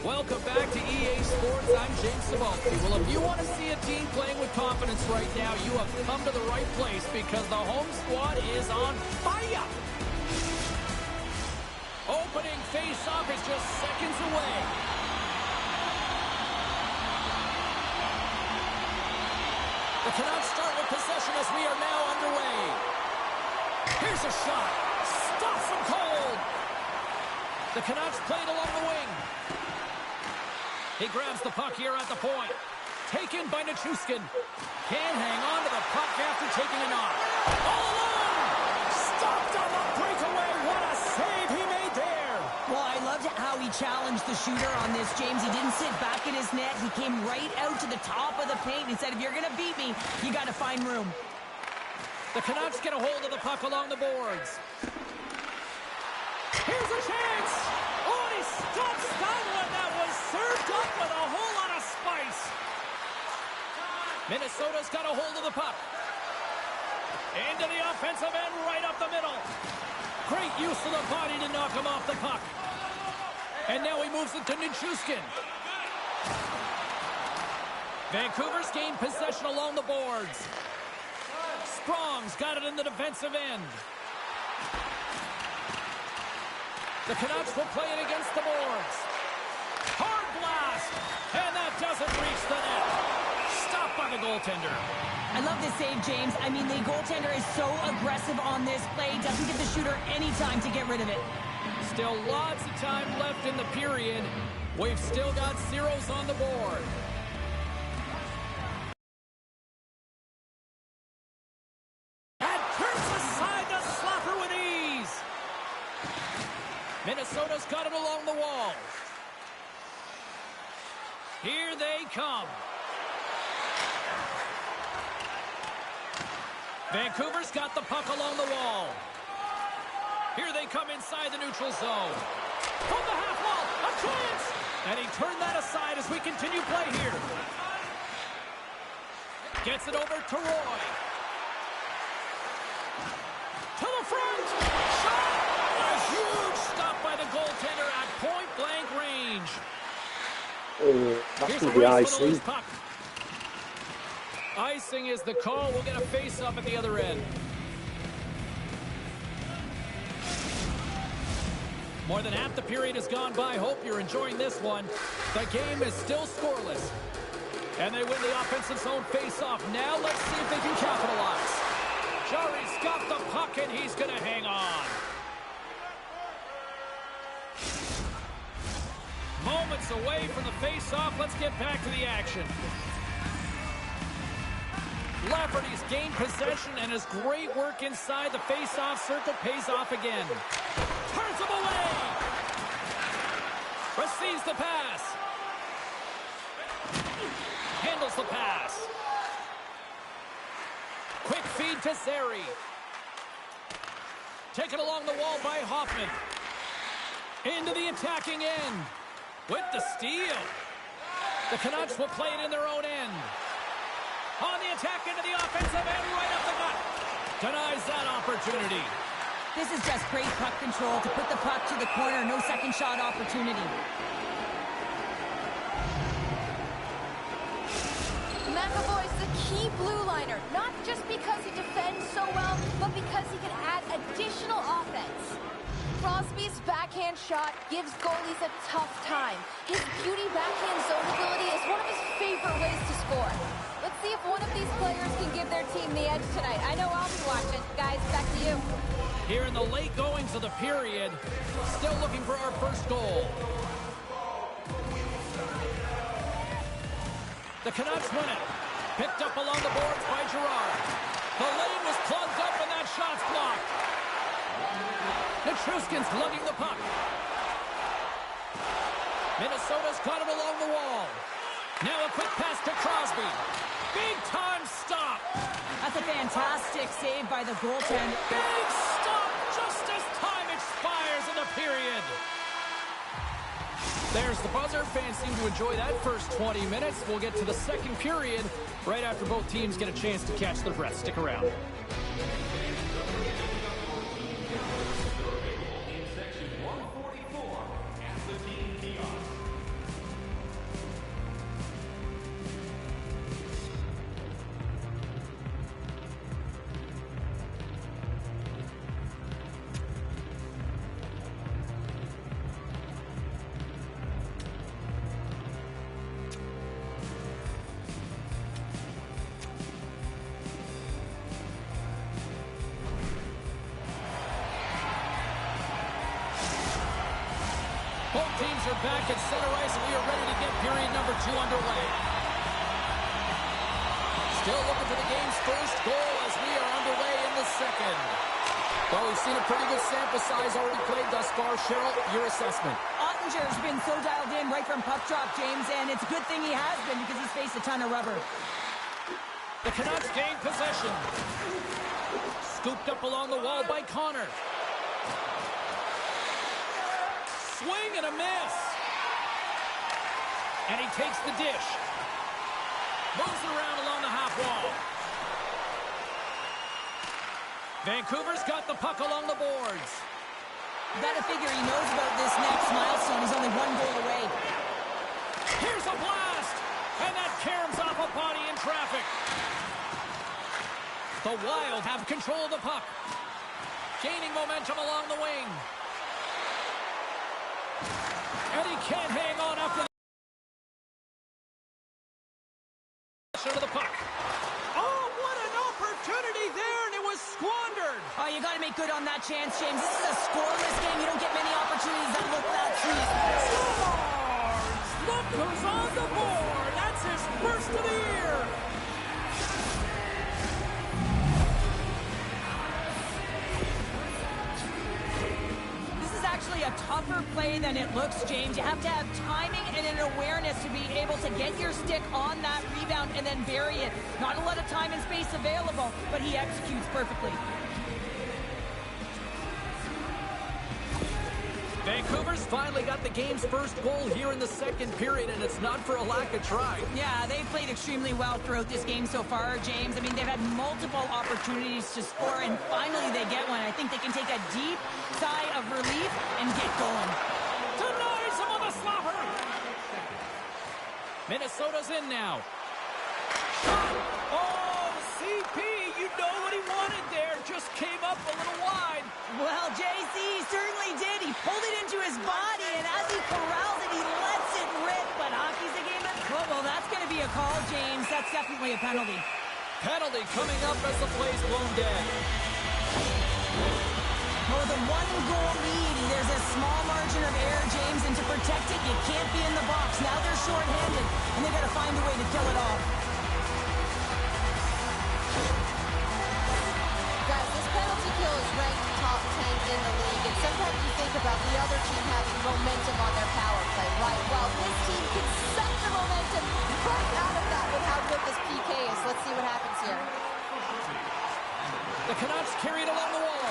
Welcome back to EA Sports. I'm James Cebulski. Well, if you want to see a team playing with confidence right now, you have come to the right place because the home squad is on fire. Opening face-off is just seconds away. The Canucks start with possession as we are now underway. Here's a shot. Stops him cold. The Canucks played along the wing. He grabs the puck here at the point. Taken by Nichushkin. Can't hang on to the puck after taking a knock. All alone! Stopped on the breakaway. What a save he made there. Well, I loved how he challenged the shooter on this, James. He didn't sit back in his net. He came right out to the top of the paint and said, if you're going to beat me, you got to find room. The Canucks get a hold of the puck along the boards. Here's a chance. Oh, and he stops that one. That was served up with a whole lot of spice. Minnesota's got a hold of the puck. Into the offensive end, right up the middle. Great use of the body to knock him off the puck. And now he moves it to Nichushkin. Vancouver's gained possession along the boards. Sprong's got it in the defensive end. The Canucks will play it against the boards. Hard blast! And that doesn't reach the net. Stopped by the goaltender. I love this save, James. I mean, the goaltender is so aggressive on this play. Doesn't give the shooter any time to get rid of it. Still lots of time left in the period. We've still got zeros on the board. And turns aside the slapper with ease. Minnesota's got it along the wall. Here they come. Vancouver's got the puck along the wall. Here they come inside the neutral zone. From the half wall, a chance! And he turned that aside as we continue play here. Gets it over to Roy. To the front! Shot! A huge stop by the goaltender at point-blank range. That could be icing. Icing is the call. We'll get a face-off at the other end. More than half the period has gone by. Hope you're enjoying this one. The game is still scoreless. And they win the offensive zone face-off. Now let's see if they can capitalize. Jarry's got the puck, and he's going to hang on. Moments away from the face-off. Let's get back to the action. Lafferty's gained possession, and his great work inside the face-off circle pays off again. Turns him away. Receives the pass. Handles the pass. Quick feed to Zary. Taken along the wall by Hoffman. Into the attacking end. With the steal. The Canucks will play it in their own end. On the attack into the offensive end, right up the gut. Denies that opportunity. This is just great puck control to put the puck to the corner. No second shot opportunity. McAvoy's the key blue liner, not just because he defends so well, but because he can add additional offense. Crosby's backhand shot gives goalies a tough time. His beauty backhand zone ability is one of his favorite ways to score. Let's see if one of these players can give their team the edge tonight. I know I'll be watching. Guys, back to you. Here in the late goings of the period, still looking for our first goal. The Canucks win it. Picked up along the boards by Girard. The lane was plugged up and that shot's blocked. Nichushkin's lugging the puck. Minnesota's got it along the wall. Now a quick pass to Crosby. Big time stop. That's a fantastic save by the goaltender. Big stop just as time expires in the period. There's the buzzer. Fans seem to enjoy that first 20 minutes. We'll get to the second period right after both teams get a chance to catch their breath. Stick around. teams are back at center ice, and we are ready to get period number 2 underway. Still looking for the game's first goal as we are underway in the second. Well, we've seen a pretty good sample size already played thus far. Cheryl, your assessment. Ottinger's been so dialed in right from puck drop, James, and it's a good thing he has been because he's faced a ton of rubber. The Canucks gain possession. Scooped up along the wall by Connor. Swing and a miss. And he takes the dish. Moves it around along the half wall. Vancouver's got the puck along the boards. You gotta figure he knows about this next milestone. He's only 1 goal away. Here's a blast! And that caroms off a body in traffic. The Wild have control of the puck. Gaining momentum along the wing. And he can't hang on after the of the puck. Oh, what an opportunity there, and it was squandered. Oh, you got to make good on that chance, James. This is a scoreless game. You don't get many opportunities that look that sweet. Scores! Look who's on the board. That's his first of the year. This is actually a tougher play than it looks, James. You have to have timing and an awareness to be able to get your stick on that rebound and then bury it. Not a lot of time and space available, but he executes perfectly. Vancouver's finally got the game's first goal here in the second period, and it's not for a lack of try. Yeah, they've played extremely well throughout this game so far, James. I mean, they've had multiple opportunities to score, and finally they get one. I think they can take a deep sigh of relief and get going. Denies him on the slapper. Minnesota's in now. Oh, CP, you know what he wanted there. Just came up a little wide. Well, JC certainly did. He pulled it into his body, and as he corrals it, he lets it rip. But hockey's a game of... Well, that's going to be a call, James. That's definitely a penalty. Penalty coming up as the play's blown dead. Well, the 1-goal lead, there's a small margin of error, James, and to protect it, you can't be in the box. Now they're shorthanded, and they've got to find a way to kill it off. Guys, this penalty kill is ranked top 10 in the league, and sometimes you think about the other team having momentum on their power play, right? Well, this team can suck the momentum right out of that with how good this PK is. Let's see what happens here. The Canucks carried along the wall.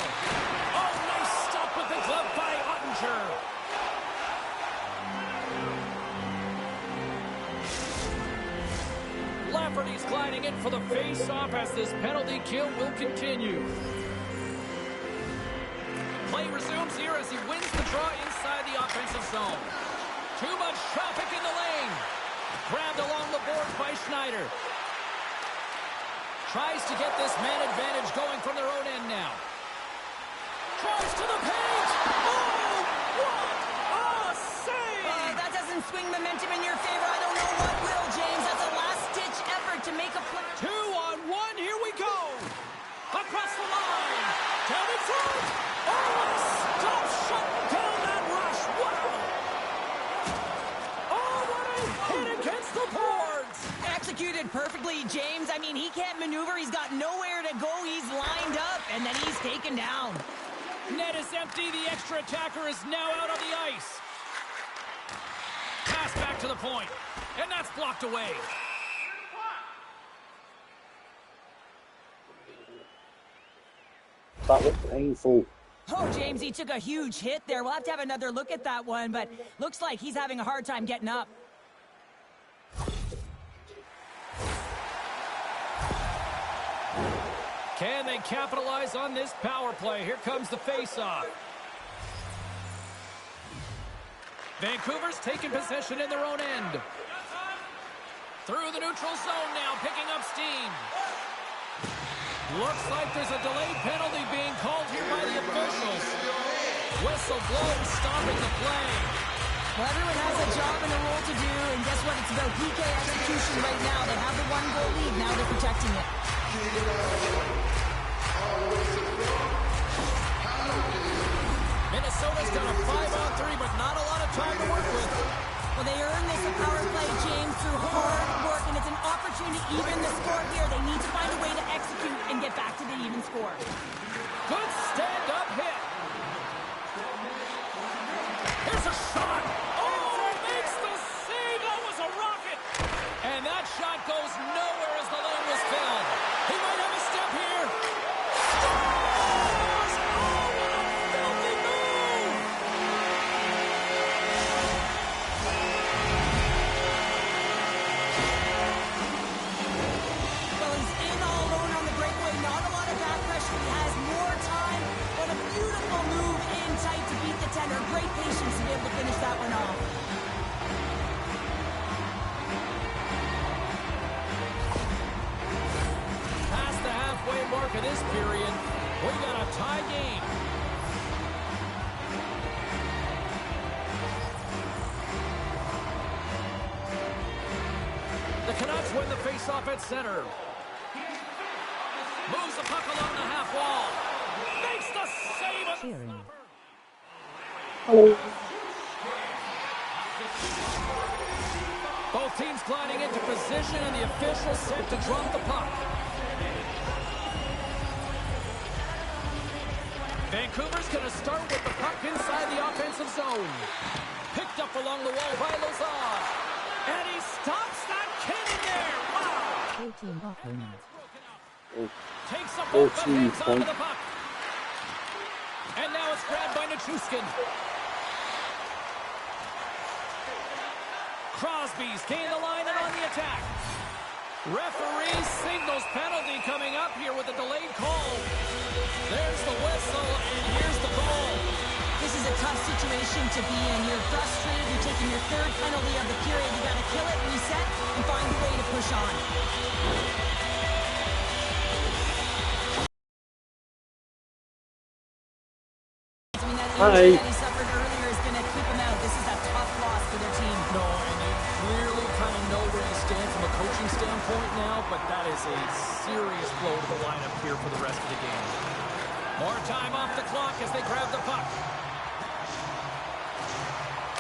Oh, nice stop with the glove by Ottinger. Lafferty's gliding in for the face-off as this penalty kill will continue. Play resumes here as he wins the draw inside the offensive zone. Too much traffic in the lane. Grabbed along the boards by Schneider. Tries to get this man advantage going from their own end now. Tries to the paint. Oh, what a save! That doesn't swing momentum in your favor. I don't know what will, James. That's a last-ditch effort to make a play. 2-on-1, here we go. Across the line. Down in front. Oh, stop, shut down that rush. Wow. Oh, what a hit against the boards. Executed perfectly, James. I mean, he can't maneuver. He's got nowhere to go. He's lined up, and then he's taken down. Net is empty. The extra attacker is now out on the ice. Pass back to the point, and that's blocked away. That looked painful. Oh, James, he took a huge hit there. We'll have to have another look at that one, but looks like he's having a hard time getting up. Can they capitalize on this power play? Here comes the face-off. Vancouver's taking possession in their own end. Through the neutral zone now, picking up steam. Looks like there's a delayed penalty being called here by the officials. Whistle blows, stopping the play. Well, everyone has a job and a role to do, and guess what? It's about PK execution right now. They have the 1-goal lead. Now they're protecting it. Minnesota's got a 5-on-3, but not a lot of time to work with. Well, they earned this power play, James, through hard work, and it's an opportunity to even the score here. They need to find a way to execute and get back to the even score. Good stand-up hit. Here's a shot. Oh, makes the save. That was a rocket. And that shot goes nowhere as the lane was filled. He might have a step here. Scores! Oh, what a filthy move! Well, he's in all alone on the breakaway. Not a lot of back pressure. He has more time, but a beautiful move in tight to beat the tender. Great patience to be able to finish that one off. Past the halfway mark of this period, we got a tie game. The Canucks win the faceoff at center. Moves the puck along the half wall. Makes the save of the stopper. Hello. Both teams gliding into position, and the official set to drop the puck. Vancouver's going to start with the puck inside the offensive zone. Picked up along the wall by Lazar. And he stops that cannon there. Wow. Takes up both hands onto the puck. And now it's grabbed by Nichushkin. Crosby's gained the line and on the attack. Referee signals penalty coming up here with a delayed call. There's the whistle, and here's the goal. This is a tough situation to be in. You're frustrated. You're taking your third penalty of the period. You got to kill it, reset, and find a way to push on. I mean, that injury that he suffered earlier is going to keep him out. This is a tough loss for their team. No, and you clearly kind of know where you stand from a coaching standpoint now, but that is a serious blow to the lineup here for the rest of the game. More time off the clock as they grab the puck.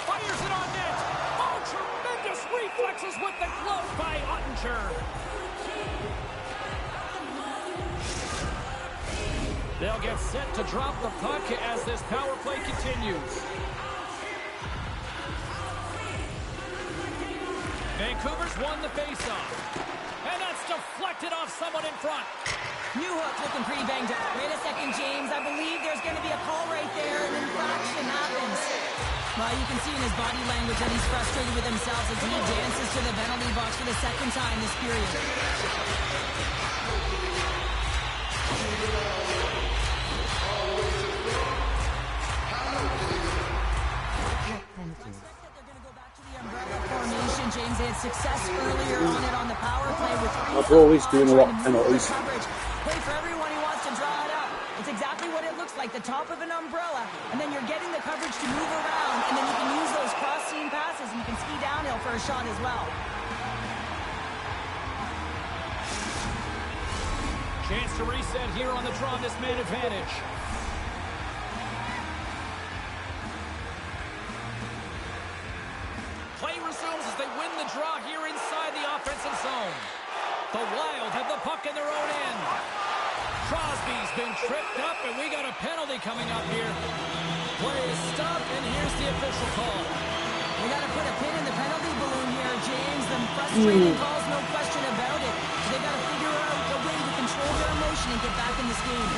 Fires it on net. Oh, tremendous reflexes with the glove by Ottinger. They'll get set to drop the puck as this power play continues. Vancouver's won the faceoff. And that's deflected off someone in front. Newhook looking pretty banged up. Wait a second, James. I believe there's going to be a call right there. An infraction happens. Well, you can see in his body language that he's frustrated with himself as he dances to the penalty box for the second time this period. Formation, James. They had success earlier on it on the power play with I've always doing a lot of penalties. Play for everyone who wants to draw it up. It's exactly what it looks like, the top of an umbrella, and then you're getting the coverage to move around, and then you can use those cross-seam passes, and you can ski downhill for a shot as well. Chance to reset here on the draw, this man advantage. Play resumes as they win the draw here inside the offensive zone. The Wild have the puck in their own end. Crosby's been tripped up, and we got a penalty coming up here. Play is stopped, and here's the official call. We got to put a pin in the penalty balloon here, James. The frustrating calls, no question about it. They got to figure out a way to control their emotion and get back in this game.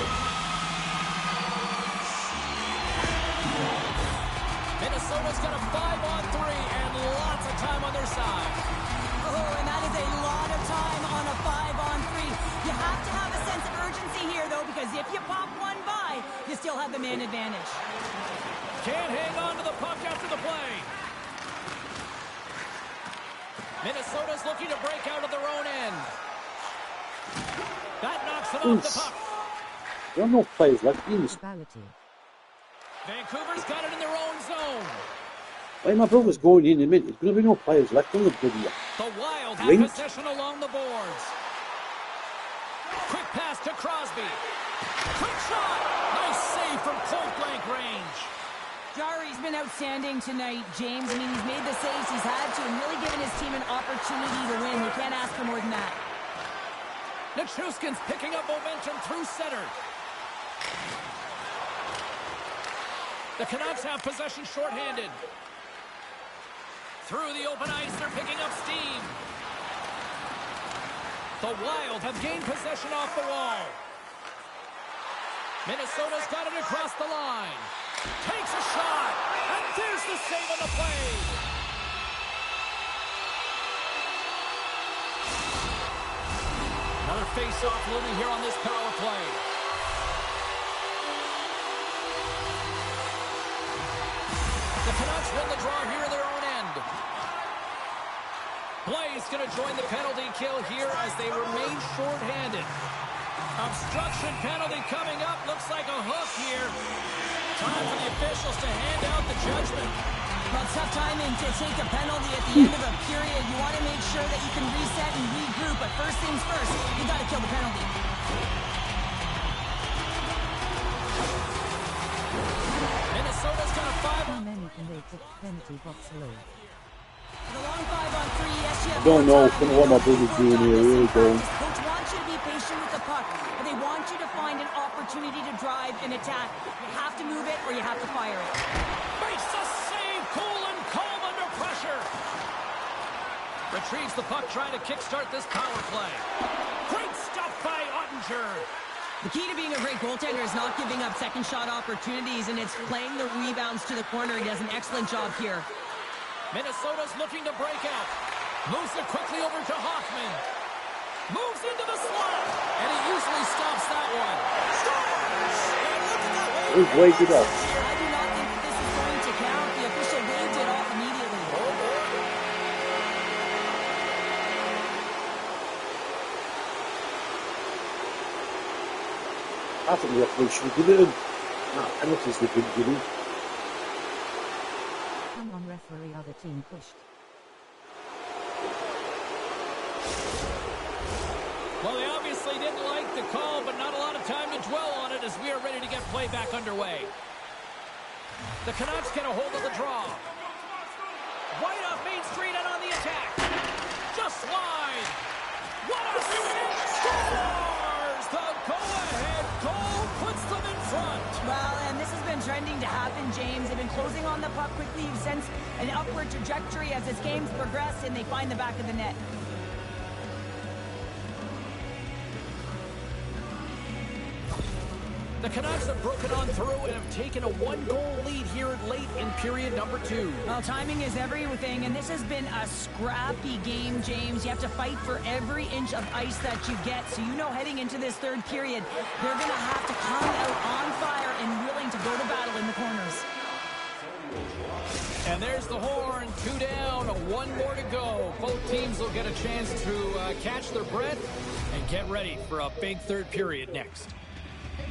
Minnesota's got a 5-on-3 and lots of time on their side. Oh, and that is a lot of time on a 5-on-3. You have to have a sense of urgency here, though, because if you pop one by, you still have the man advantage. Can't hang on to the puck after the play. Minnesota's looking to break out of their own end. That knocks it off the puck. There are no players left in this. Vancouver's got it in their own zone. Why my brother's going in a minute. There's going to be no players left on the bloody. The Wild have possession along the boards. Quick pass to Crosby. Quick shot. Nice save from point-blank range. Jarry's been outstanding tonight, James. I mean, he's made the saves he's had to and really given his team an opportunity to win. You can't ask for more than that. Nichushkin's picking up momentum through center. The Canucks have possession shorthanded. Through the open ice, they're picking up steam. The Wild have gained possession off the wall. Minnesota's got it across the line. Takes a shot, and there's the save on the play. Another face-off looming here on this power play. The Canucks win the draw here in their own end. Blay's going to join the penalty kill here as they remain shorthanded. Obstruction penalty coming up. Looks like a hook here. Time for the officials to hand out the judgment. Well, tough timing to take a penalty at the end of a period. You want to make sure that you can reset and regroup, but first things first, you got to kill the penalty. Minnesota's got a 5. Many can they put penalty box alone. The long 5-on-3, yes, you have Don't know. more Don't know what my brother's doing here. Really don't. Coach wants you to be patient with the puck, but they want you to find an opportunity to drive and attack. You have to move it or you have to fire it. Makes the save. Cool and calm under pressure. Retrieves the puck, trying to kickstart this power play. Great stuff by Ottinger. The key to being a great goaltender is not giving up second shot opportunities, and it's playing the rebounds to the corner. He does an excellent job here. Minnesota's looking to break out. Moves it quickly over to Hoffman. Moves into the slot. And he usually stops that one. Scores! And look at that way. He's waved it off. I do not think this is going to count. The official waved it off immediately. I think the referee should have given it. Nah, penalties they didn't give him. Come on, referee, other team pushed. Well, they obviously didn't like the call, but not a lot of time to dwell on it as we are ready to get play back underway. The Canucks get a hold of the draw. Right off Main Street and on the attack. Just wide. What a save! Scores! The go-ahead goal puts them in front. Well, and this has been trending to happen, James. They've been closing on the puck quickly. You've sensed an upward trajectory as this game's progressed, and they find the back of the net. The Canucks have broken on through and have taken a one-goal lead here late in period number 2. Well, timing is everything, and this has been a scrappy game, James. You have to fight for every inch of ice that you get, so you know heading into this third period, they're going to have to come out on fire and willing to go to battle in the corners. And there's the horn. 2 down, 1 more to go. Both teams will get a chance to catch their breath and get ready for a big third period next. Be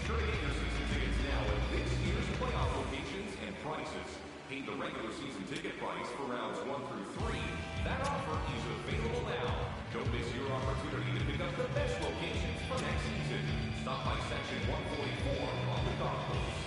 sure to get your season tickets now at this year's playoff locations and prices. Pay the regular season ticket price for rounds 1 through 3. That offer is available now. Don't miss your opportunity to pick up the best locations for next season. Stop by section 144 on the golf course.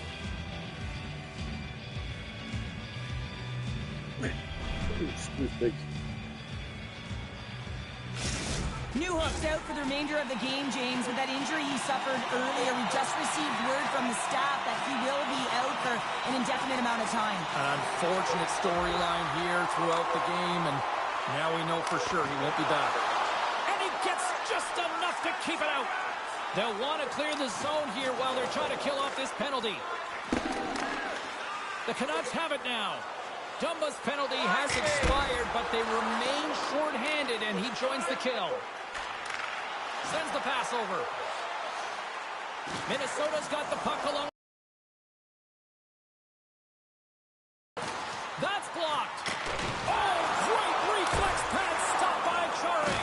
Newhook's out for the remainder of the game, James, with that injury he suffered earlier. We just received word from the staff that he will be out for an indefinite amount of time. An unfortunate storyline here throughout the game, and now we know for sure he won't be back. And he gets just enough to keep it out. They'll want to clear the zone here while they're trying to kill off this penalty. The Canucks have it now. Dumba's penalty has expired, but they remain shorthanded, and he joins the kill. Sends the pass over. Minnesota's got the puck along. That's blocked. Oh, great reflex pass stopped by Chari.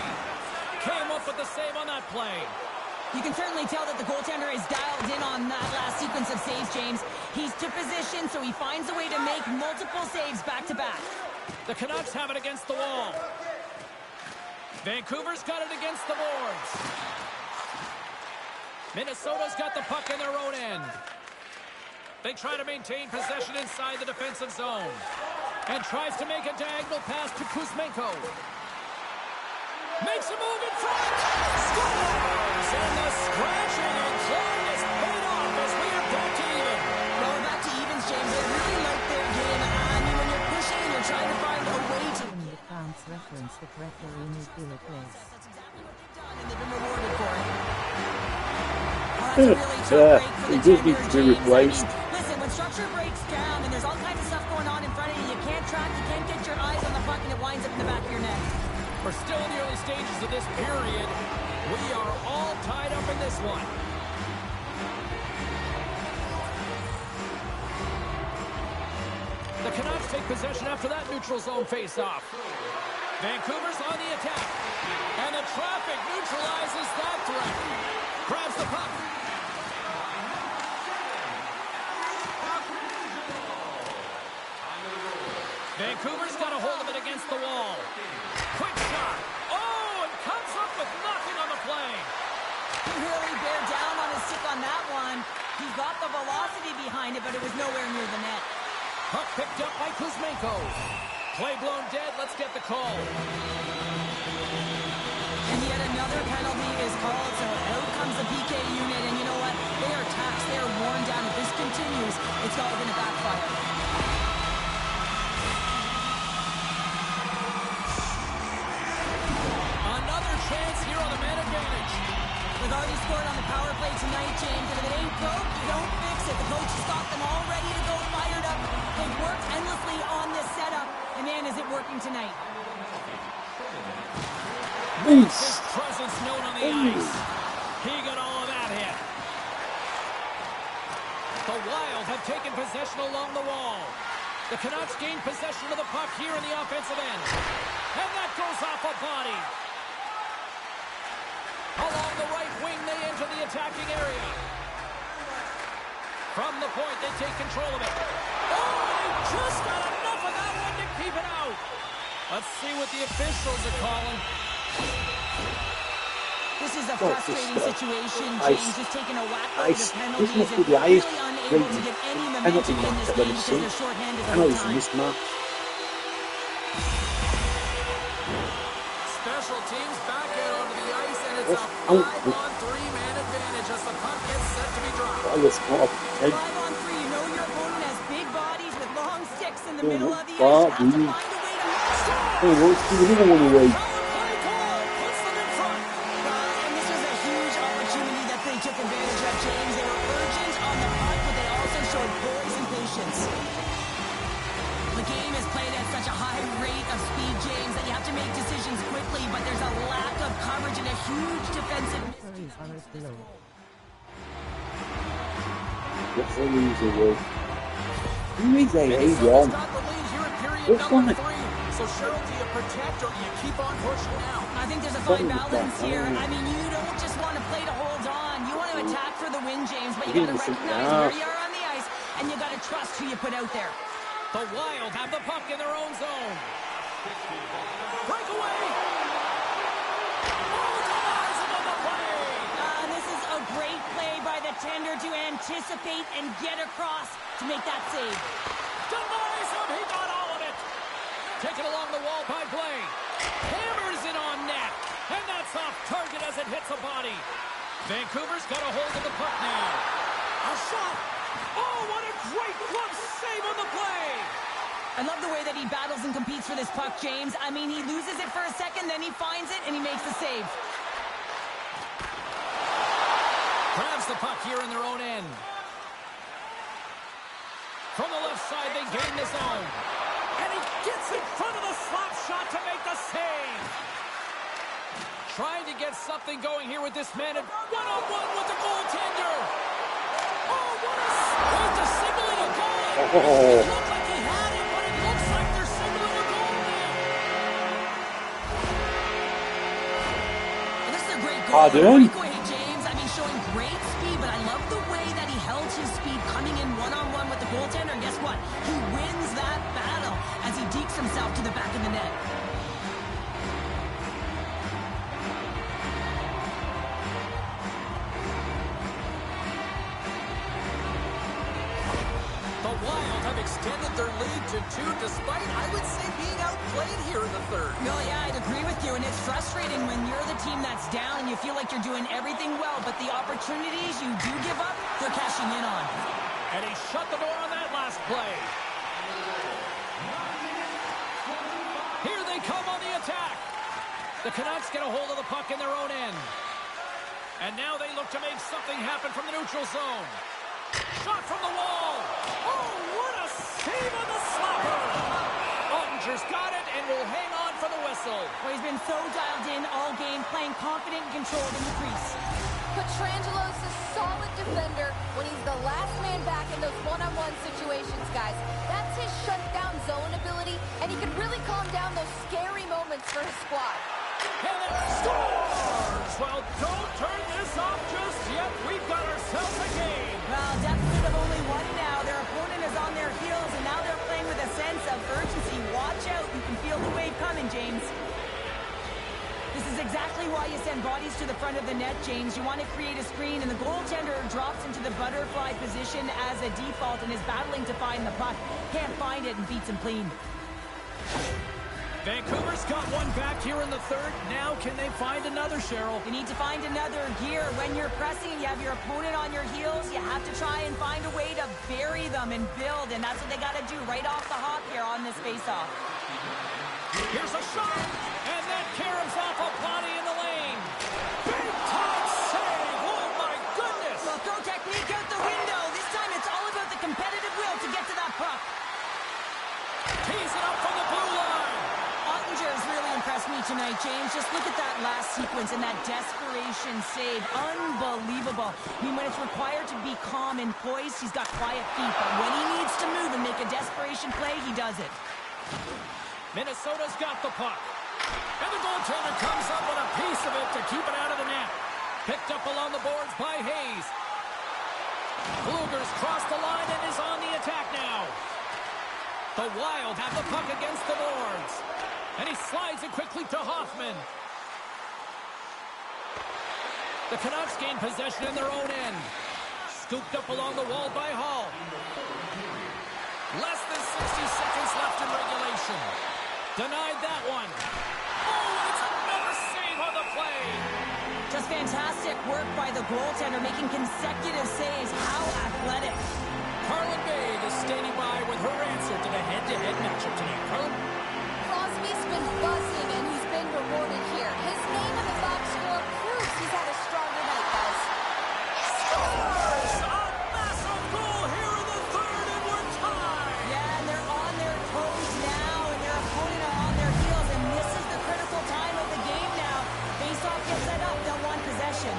Came up with the save on that play. You can certainly tell that the goaltender is dialed in on that last sequence of saves, James. He's to position, so he finds a way to make multiple saves back-to-back. The Canucks have it against the wall. Vancouver's got it against the boards. Minnesota's got the puck in their own end. They try to maintain possession inside the defensive zone. And tries to make a diagonal pass to Kuzmenko. Makes a move in front. Scores! And the scratching and clawing is paid off as we are back to even. Well, we're back to evens, James. I really like their game. I mean, when you're pushing and you're trying to find a way to... In the France reference, the referee moved the place. That's exactly what they've done, and they've been rewarded for it. Well, that's a really tough break for the he does need tender, to be James. replaced. I mean, listen, when structure breaks down and there's all kinds of stuff going on in front of you, you can't track, you can't get your eyes on the puck, and it winds up in the back of your net. We're still in the early stages of this period. We are all tied up in this one. The Canucks take possession after that neutral zone face-off. Vancouver's on the attack. And the traffic neutralizes that threat. Grabs the puck. Vancouver's got a hold of it against the wall. Quick shot. Oh, and comes up with nothing on the play. He really bear down on his stick on that one. He got the velocity behind it, but it was nowhere near the net. Puck picked up by Kuzmenko. Play blown dead. Let's get the call. And yet another penalty is called, so out comes the PK unit, and you know what? They are taxed, they are worn down. If this continues, it's all going to backfire. Another chance here on the man advantage. They've already scored on the power play tonight, James, and if it ain't broke, you don't fix it. The coach has got them all ready to go, fired up. They've worked endlessly on this setup, and man, is it working tonight. Makes his presence known on the ice. He got all of that hit. The Wild have taken possession along the wall. The Canucks gain possession of the puck here in the offensive end. And that goes off a body. Along the right wing, they enter the attacking area. From the point, they take control of it. Oh, they just got enough of that one to keep it out. Let's see what the officials are calling. This is a frustrating situation, James, just taking a whack over the penalties and the really ice unable to get any momentum in this game because they're shorthanded all the time. Special teams back out onto the ice, and it's a 5-on-3 man advantage as the puck gets set to be dropped. 5-on-3, you know your opponent has big bodies with long sticks in the middle of the ice. You have to find a way to mix them. Took advantage of, James. They were urgent on the puck, but they also showed poise and patience. The game is played at such a high rate of speed, James, that you have to make decisions quickly, but there's a lack of coverage and a huge defensive... So, Cheryl, do you protect or do you keep on pushing now? I think there's a fine balance here. I mean, you don't just want to play to hold on. You want to attack for the win, James, but you got to recognize where you are on the ice, and you got to trust who you put out there. The Wild have the puck in their own zone. Breakaway! Oh, denies him on the play! This is a great play by the tender to anticipate and get across to make that save. Denies him! He got all of it! Taken along the wall by Blay. Hammers it on net. And that's off target as it hits a body. Vancouver's got a hold of the puck now. A shot. Oh, what a great glove save on the play. I love the way that he battles and competes for this puck, James. I mean, he loses it for a second, then he finds it, and he makes the save. Grabs the puck here in their own end. From the left side, they gain the zone. And he gets in front of the slap shot to make the save. Trying to get something going here with this man. One-on-one with the goaltender. Oh, what a spot to signaling a goal. It looked like he had it, but it looks like they're signaling a goal now. And this is a great goal. Breakaway, James. I mean, showing great speed, but I love the way that he held his speed coming in one-on-one with the goaltender. And guess what? He wins that battle as he dekes himself to the back of the net. extended their lead to 2 despite, I would say, being outplayed here in the third. Well, yeah, I'd agree with you, and it's frustrating when you're the team that's down and you feel like you're doing everything well, but the opportunities you do give up, they're cashing in on. And he shut the door on that last play. Here they come on the attack. The Canucks get a hold of the puck in their own end. And now they look to make something happen from the neutral zone. Shot from the wall. Oh, what a save on the slapper. Ottinger's got it and will hang on for the whistle. Well, he's been so dialed in all game, playing confident and controlled in the crease. Petrangelo's a solid defender when he's the last man back in those one-on-one situations, guys. That's his shutdown zone ability, and he can really calm down those scary moments for his squad. And it scores! Well, don't turn this off just yet. We've got ourselves a game. Well, deficit of only one now. Their opponent is on their heels, and now they're playing with a sense of urgency. Watch out. You can feel the wave coming, James. This is exactly why you send bodies to the front of the net, James. You want to create a screen, and the goaltender drops into the butterfly position as a default and is battling to find the puck. Can't find it and beats him clean. Vancouver's got one back here in the third. Now can they find another, Cheryl? You need to find another gear. When you're pressing and you have your opponent on your heels, you have to try and find a way to bury them and build, and that's what they got to do right off the hop here on this faceoff. Here's a shot, and that caroms off a body in the lane. Big time save! Oh my goodness! Well, throw technique out the window. This time it's all about the competitive will to get to that puck. Tees it up from the blue line. Ottinger has really impressed me tonight, James. Just look at that last sequence and that desperation save. Unbelievable. I mean, when it's required to be calm and poised, he's got quiet feet. But when he needs to move and make a desperation play, he does it. Minnesota's got the puck. And the goaltender comes up with a piece of it to keep it out of the net. Picked up along the boards by Hayes. Kluger's crossed the line and is on the attack now. The Wild have the puck against the boards. And he slides it quickly to Hoffman. The Canucks gain possession in their own end. Scooped up along the wall by Hall. Less than 60 seconds left in regulation. Denied that one. Oh, it's another save on the play. Just fantastic work by the goaltender, making consecutive saves. How athletic. Carlin Babe is standing by with her answer to the head-to-head matchup tonight. Carlin? Crosby's been buzzing, and he's been rewarded here. His name in the box score proves he's had a stronger night, guys. Scores! A massive goal here in the third, and we're tied. Yeah, and they're on their toes now, and their opponent are on their heels, and this is the critical time of the game now. Face-off gets set up, they'll want possession.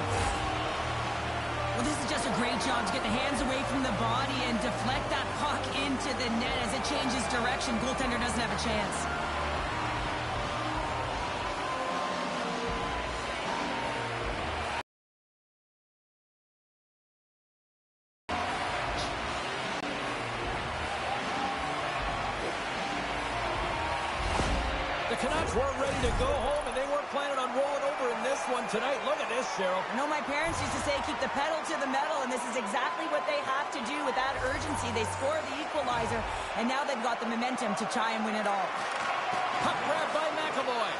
Well, this is just a great job to get the hands away from the body and deflect that puck into the net as it changes direction. Goaltender doesn't have a chance. The Canucks weren't ready to go home, and they weren't planning on rolling over in this one tonight. Look at this, Cheryl. I know my parents used to say keep the pedal to the metal, and this is exactly what they have to do with that urgency. They score the equalizer, and now they've got the momentum to try and win it all. Puck grab by McAvoy.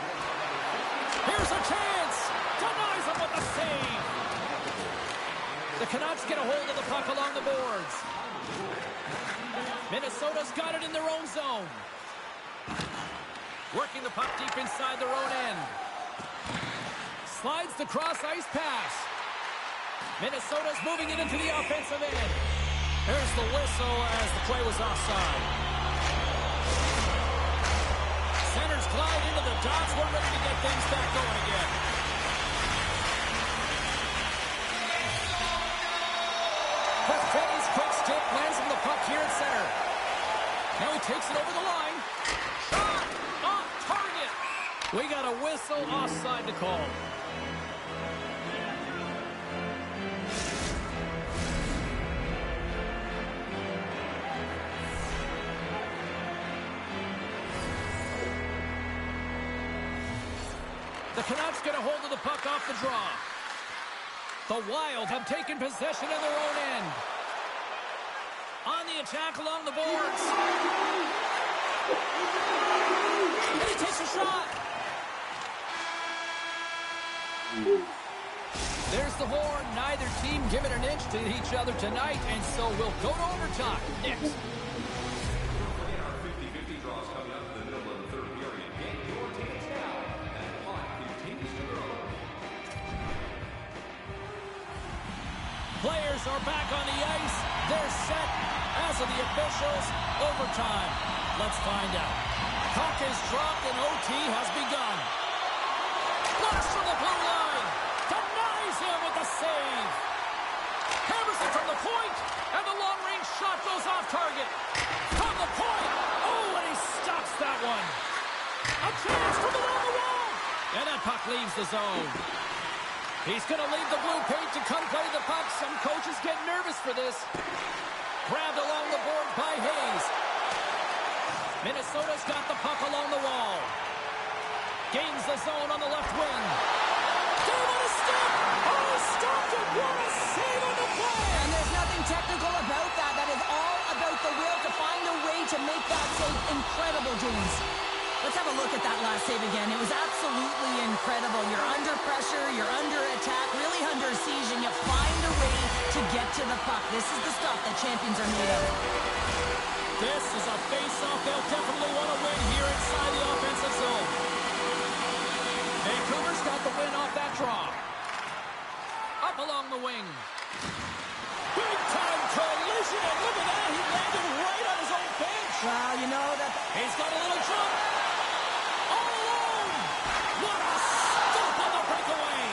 Here's a chance. Denies him with the save. The Canucks get a hold of the puck along the boards. Minnesota's got it in their own zone. Working the puck deep inside their own end. Slides the cross-ice pass. Minnesota's moving it into the offensive end. There's the whistle as the play was offside. Centers glide into the dots. We're ready to get things back going again. Perfetti's quick stick lands him the puck here at center. Now he takes it over the line. Shot! Off target! We got a whistle offside to call. The Canucks get a hold of the puck off the draw. The Wild have taken possession in their own end. On the attack along the boards. And he takes a shot. There's the horn. Neither team giving an inch to each other tonight, and so we'll go to overtime next. Our 50-50 draws coming up in the middle of the third period. Get your tickets now. That puck continues to grow. Players are back on the ice. They're set. As of the officials, overtime. Let's find out. Puck is dropped and OT has begun. Blast from the blue line. Denies him with the save. Hammers it from the point, and the long-range shot goes off target. From the point. Oh, and he stops that one. A chance from along the wall. And that puck leaves the zone. He's going to leave the blue paint to come play the puck. Some coaches get nervous for this. Grabbed along the board by Hayes. Minnesota's got the puck along the wall. Gains the zone on the left wing. Gave it a step. Oh, stopped it. What a save on the play. And there's nothing technical about that. That is all about the will to find a way to make that save incredible, James. Let's have a look at that last save again. It was absolutely incredible. You're under pressure, you're under attack, really under siege, and you find a way to get to the puck. This is the stuff that champions are made of. This is a face-off they'll definitely want to win here inside the offensive zone. Vancouver's got the win off that draw. Up along the wing. Big-time collision, and look at that. He landed right on his own bench. Well, you know that... He's got a little jump. All alone. What a stop on the breakaway.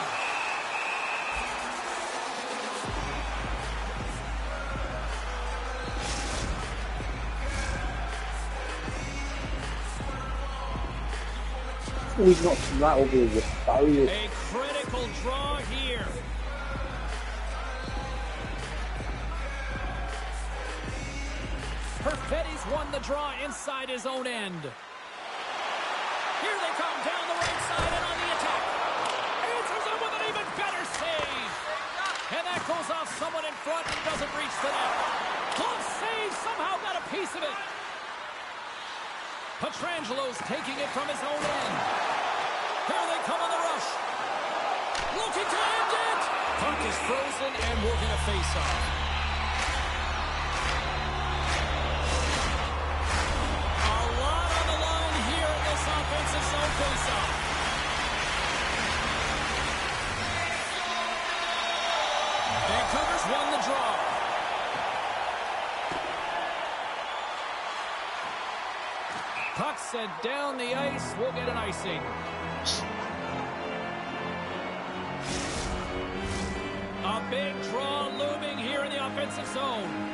Oh, he's knocked him right over the barrier. A critical draw here. Perfetti's won the draw inside his own end. Here they come down the right side and on the attack. Answers him with an even better save. And that goes off someone in front and doesn't reach the net. Glove save, somehow got a piece of it. Petrangelo's taking it from his own end. Here they come on the rush. Looking to end it. Puck is frozen and we're going to face off. Offensive zone face-off. Vancouver's won the draw. Puck sent down the ice. We'll get an icing. A big draw looming here in the offensive zone.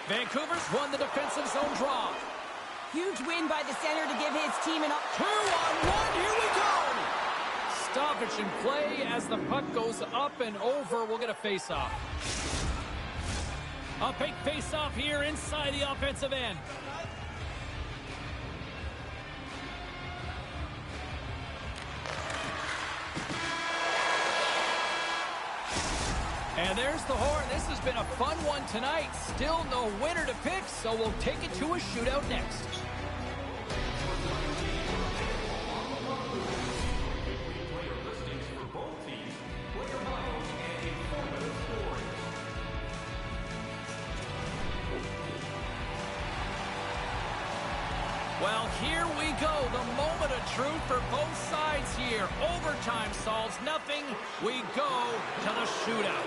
Vancouver's won the defensive zone draw. Huge win by the center to give his team an... 2-on-1, here we go! Stoppage in play as the puck goes up and over. We'll get a face-off. A big face-off here inside the offensive end. And there's the horn. This has been a fun one tonight. Still no winner to pick, so we'll take it to a shootout next. Player listings for both teams, player bios, and informative stories. Well, here we go. The moment of truth for both sides here. Overtime solves nothing. We go to the shootout.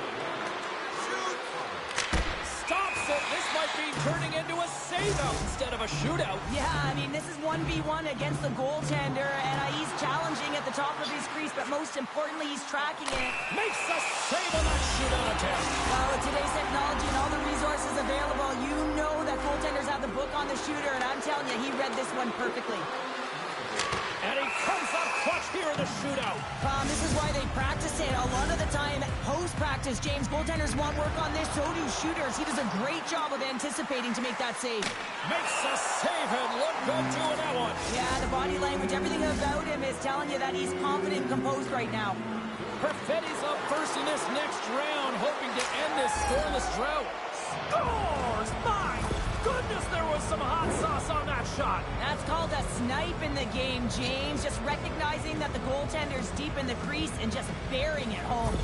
Stops it. This might be turning into a save-out instead of a shootout. Yeah, I mean, this is 1v1 against the goaltender, and he's challenging at the top of his crease, but most importantly, he's tracking it. Makes a save on that shootout attempt. Well, with today's technology and all the resources available, you know that goaltenders have the book on the shooter, and I'm telling you, he read this one perfectly. And he comes up clutch here in the shootout. This is why they practice it. A lot of the time, post-practice, James, goaltenders want work on this, so do shooters. He does a great job of anticipating to make that save. Makes a save and look good doing that one. Yeah, the body language, everything about him is telling you that he's confident and composed right now. Perfetti's up first in this next round, hoping to end this scoreless drought. Scores! My goodness, there was some hot sauce on that shot. That's called a snipe in the game, James. Just recognizing that the goaltender's deep in the crease and just burying it home.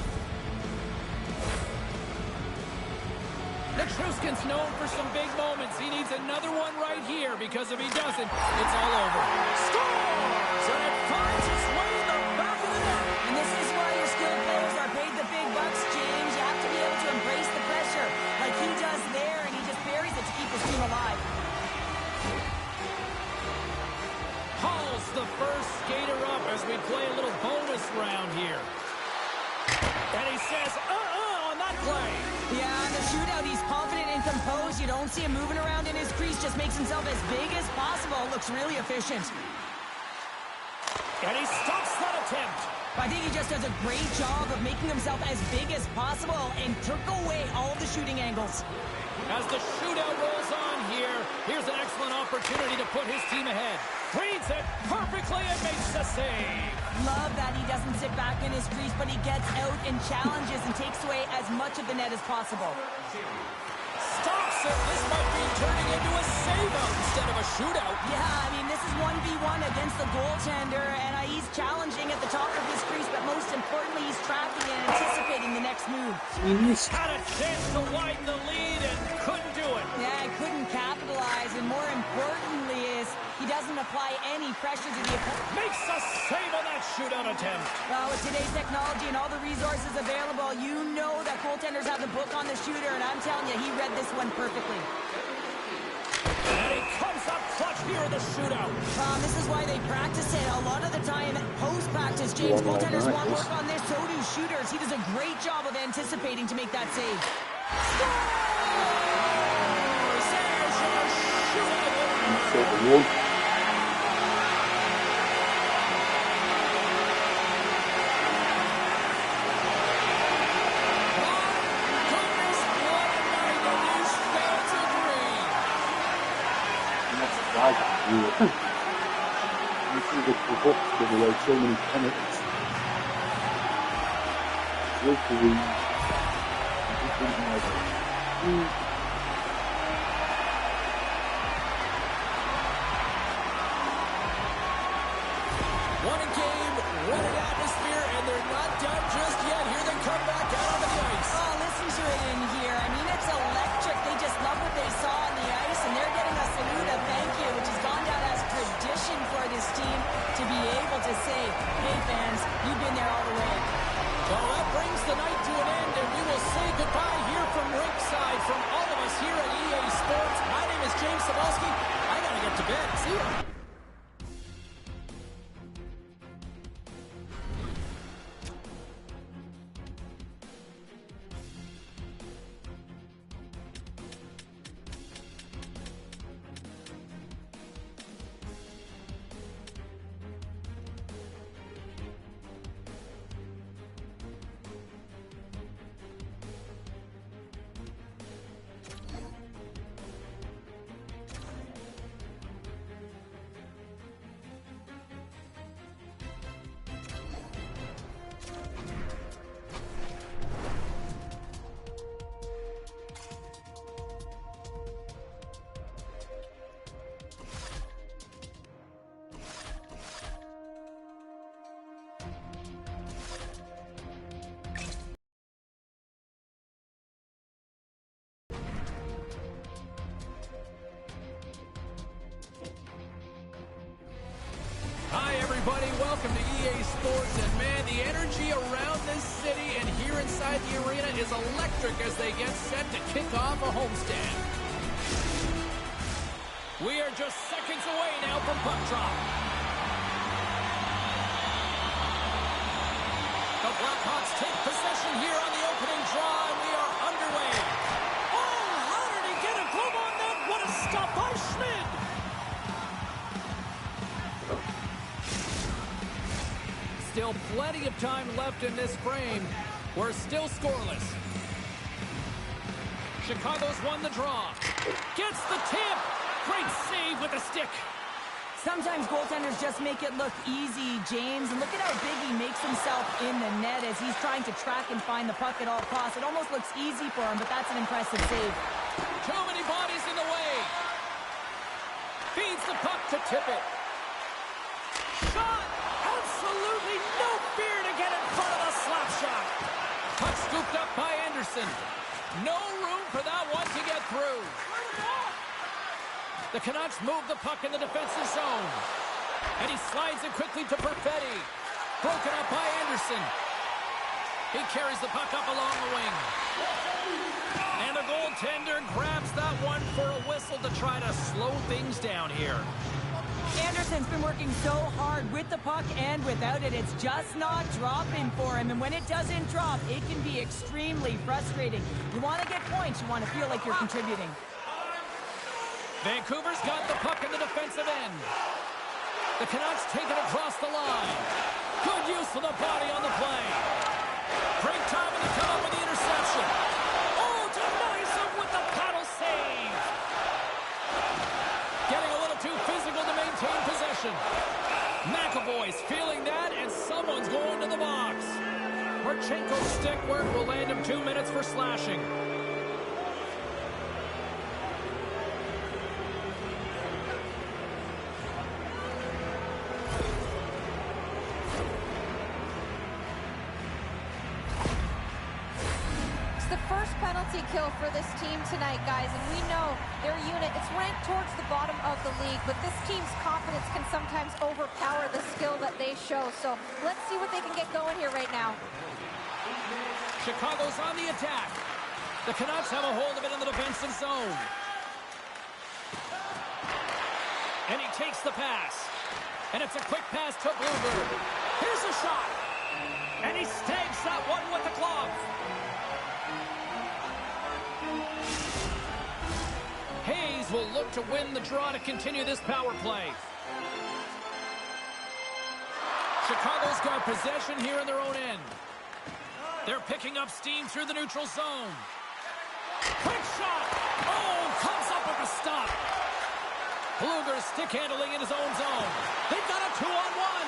Nichushkin's known for some big moments. He needs another one right here because if he doesn't, it's all over. Scores! And it finds its way in the back of the net. And this is why your skilled players are paid the big bucks, James. You have to be able to embrace the pressure like he does there, and he just buries it to keep his team alive. Hauls the first skater up as we play a little bonus round here. And he says, on that play. Yeah, in the shootout, he's confident and composed. You don't see him moving around in his crease. Just makes himself as big as possible. Looks really efficient. And he stops that attempt. I think he just does a great job of making himself as big as possible and took away all of the shooting angles. As the shootout rolls on here, here's an excellent opportunity to put his team ahead. Reads it perfectly and makes the save. Love that he doesn't sit back in his crease, but he gets out and challenges and takes away as much of the net as possible. Stops it. This might be turning into a save-out instead of a shootout. Yeah, I mean, this is 1v1 against the goaltender, and he's challenging at the top of his crease, but most importantly, he's tracking and anticipating the next move. Had a chance to widen the lead and couldn't do it. Yeah, he couldn't capitalize, and more importantly is he doesn't apply any pressure to the opponent. Makes a save on that shootout attempt. Well, with today's technology and all the resources available, you know that goaltenders have the book on the shooter, and I'm telling you, he read this one perfectly. And he comes up clutch here in the shootout. This is why they practice it. A lot of the time, post-practice, James, goaltenders want work on this, so do shooters. He does a great job of anticipating to make that save. You see the books give away so many penalties. Literally, One in game, one in atmosphere, and they're not done just yet. Here they come back out onto the ice. Oh, listen to it in here. I mean, it's electric. They just love what they saw on the ice, and they're getting a salute, a thank you, which has gone down as tradition for this team to be able to say, hey, fans, you've been there all the way. Well, that brings the night to an end, and we will say goodbye here from Rinkside. From all of us here at EA Sports, my name is James Cebulski. I got to get to bed. See you. Hi, everybody. Welcome to EA Sports. And, man, the energy around this city and here inside the arena is electric as they get set to kick off a homestand. We are just seconds away now from puck drop. The Blackhawks take possession here on the opening draw, and we are underway. Oh, how did he get a glove on that? What a stop by Schmid! Still plenty of time left in this frame. We're still scoreless. Chicago's won the draw. Gets the tip. Great save with the stick. Sometimes goaltenders just make it look easy, James. And look at how big he makes himself in the net as he's trying to track and find the puck at all costs. It almost looks easy for him, but that's an impressive save. Too many bodies in the way. Feeds the puck to tip it. Shot! Absolutely no fear to get in front of the slap shot. Puck scooped up by Anderson. No room for that one to get through. The Canucks move the puck in the defensive zone. And he slides it quickly to Perfetti. Broken up by Anderson. He carries the puck up along the wing. And the goaltender grabs that one for a whistle to try to slow things down here. Anderson's been working so hard with the puck and without it. It's just not dropping for him. And when it doesn't drop, it can be extremely frustrating. You want to get points. You want to feel like you're contributing. Vancouver's got the puck in the defensive end. The Canucks take it across the line. Good use of the body on the play. Great time to come up with the interception. Oh, denies him with the paddle save. Getting a little too physical to maintain possession. McAvoy's feeling that, and someone's going to the box. Marchenko's stick work will land him 2 minutes for slashing. Penalty kill for this team tonight, guys, and we know their unit, it's ranked towards the bottom of the league, but this team's confidence can sometimes overpower the skill that they show. So let's see what they can get going here right now. Chicago's on the attack. The Canucks have a hold of it in the defensive zone. And he takes the pass. And it's a quick pass to Bluebird. Here's a shot. And he snags that one with the glove. Hayes will look to win the draw to continue this power play. Chicago's got possession here in their own end. They're picking up steam through the neutral zone. Quick shot! Oh, comes up with a stop. Bluger stick handling in his own zone. They've got a 2-on-1.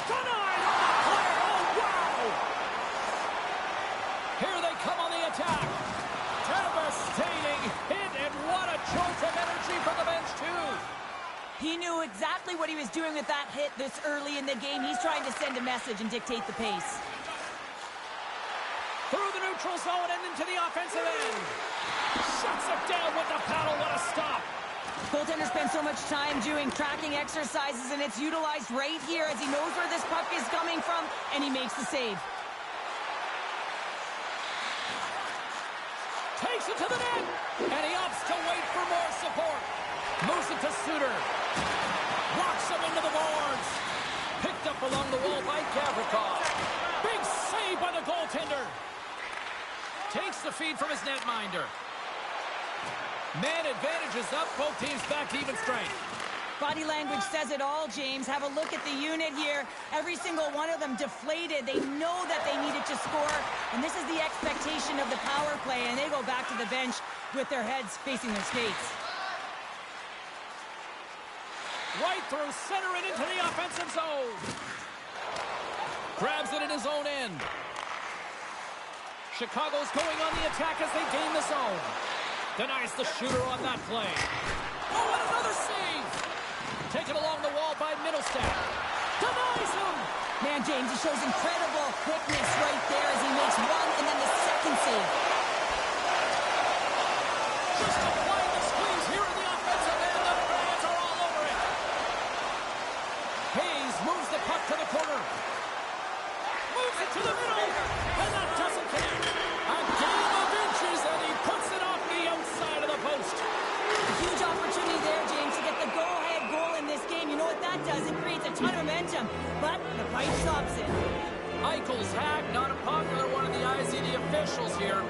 Denied on the play! Oh, wow! Here they come on the attack. Devastating hit, and what a jolt of energy for the bench, too. He knew exactly what he was doing with that hit this early in the game. He's trying to send a message and dictate the pace. Through the neutral zone and into the offensive end. Shuts it down with the paddle. What a stop. Goaltender spends so much time doing tracking exercises, and it's utilized right here as he knows where this puck is coming from, and he makes the save. Takes it to the net, and he opts to wait for more support. Moves it to Suter. Rocks him into the boards. Picked up along the wall by Gavrikov. Big save by the goaltender. Takes the feed from his netminder. Man advantages up. Both teams back to even strength. Body language says it all, James. Have a look at the unit here. Every single one of them deflated. They know that they needed to score, and this is the expectation of the power play, and they go back to the bench with their heads facing their skates. Right through center and into the offensive zone. Grabs it in his own end. Chicago's going on the attack as they gain the zone. Denies the shooter on that play. Oh, and another save! Taken along the wall by Middlestat. Denies him! Man, James, he shows incredible quickness right there as he makes one and then the second save. Just applying the squeeze here in the offensive end. The fans are all over it. Hayes moves the puck to the corner. Moves it to the middle. And that doesn't connect. A game of inches, and he puts it off the outside of the post. A huge opportunity there, James, to get the go-ahead goal in this game. You know what that does? It creates a ton of momentum, but the fight stops it. Eichel's hack, not a popular one in the eyes of the officials here.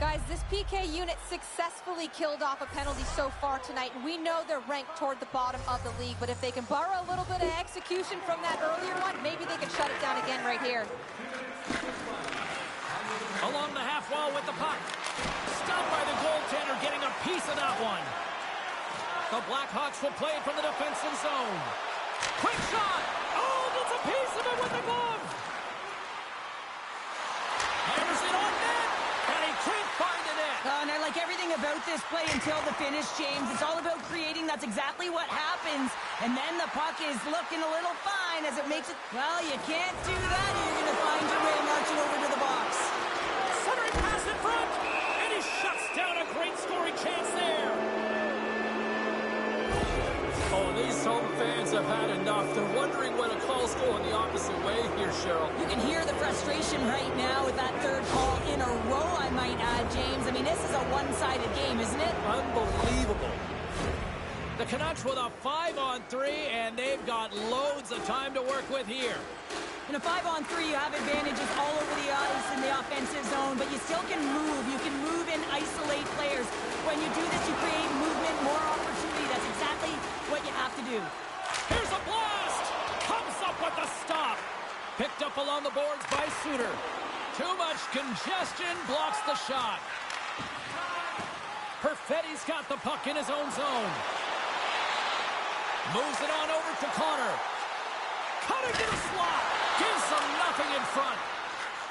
Guys, this PK PK unit successfully killed off a penalty so far tonight, and we know they're ranked toward the bottom of the league, but if they can borrow a little bit of execution from that earlier one, maybe they can shut it down again right here. Along the half wall with the puck. Stopped by the goaltender, getting a piece of that one. The Blackhawks will play it from the defensive zone. Quick shot! Oh, gets a piece of it with the glove! Anderson on net, and he can't find the net. And I like everything about this play until the finish, James. It's all about creating. That's exactly what happens. And then the puck is looking a little fine as it makes it. Well, you can't do that. You're going to find your way marching over to the box. Centering pass in front, and he shuts down a great scoring chance there. Oh, these home fans have had enough. They're wondering when a call's going the opposite way here, Cheryl. You can hear the frustration right now with that third call in a row, I might add, James. I mean, this is a one-sided game, isn't it? Unbelievable. The Canucks with a 5-on-3, and they've got loads of time to work with here. In a 5-on-3, you have advantages all over the ice in the offensive zone, but you still can move. You can move and isolate players. When you do this, you create movement, more opportunity. That's exactly what you have to do. Here's a blast! Comes up with the stop. Picked up along the boards by Suter. Too much congestion, blocks the shot. Perfetti's got the puck in his own zone. Moves it on over to Connor. Cutting to the slot. Gives them nothing in front.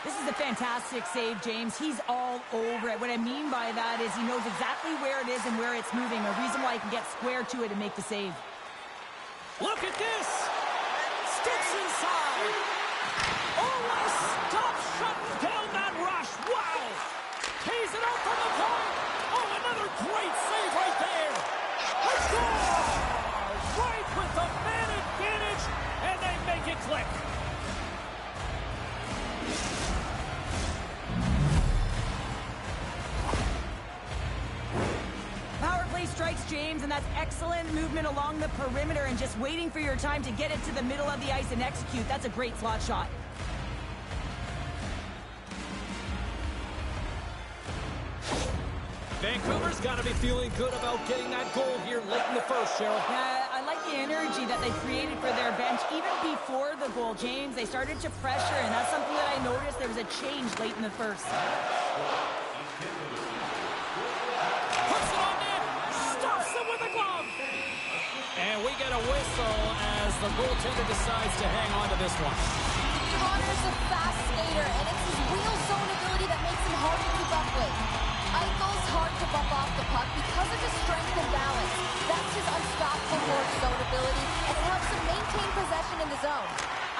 This is a fantastic save, James. He's all over it. What I mean by that is he knows exactly where it is and where it's moving. A reason why he can get square to it and make the save. Look at this. Sticks inside. Oh, what a stop shutting down that rush. Wow. Tees it up from the point. Oh, another great save right there. Let's go. Right with the man advantage, and they make it click. Power play strikes, James, and that's excellent movement along the perimeter and just waiting for your time to get it to the middle of the ice and execute. That's a great slot shot. Vancouver's got to be feeling good about getting that goal here late in the first, Cheryl. I like the energy that they created for their bench even before the goal, James. They started to pressure, and that's something that I noticed. There was a change late in the first. Puts it on net. Stops it with a glove. And we get a whistle as the goaltender decides to hang on to this one. Connor's a fast skater, and it's his wheel zone ability that makes him hard to keep up with. Eichel's hard to bump off the puck because of his strength and balance. That's his unstoppable north zone ability, and it helps him maintain possession in the zone.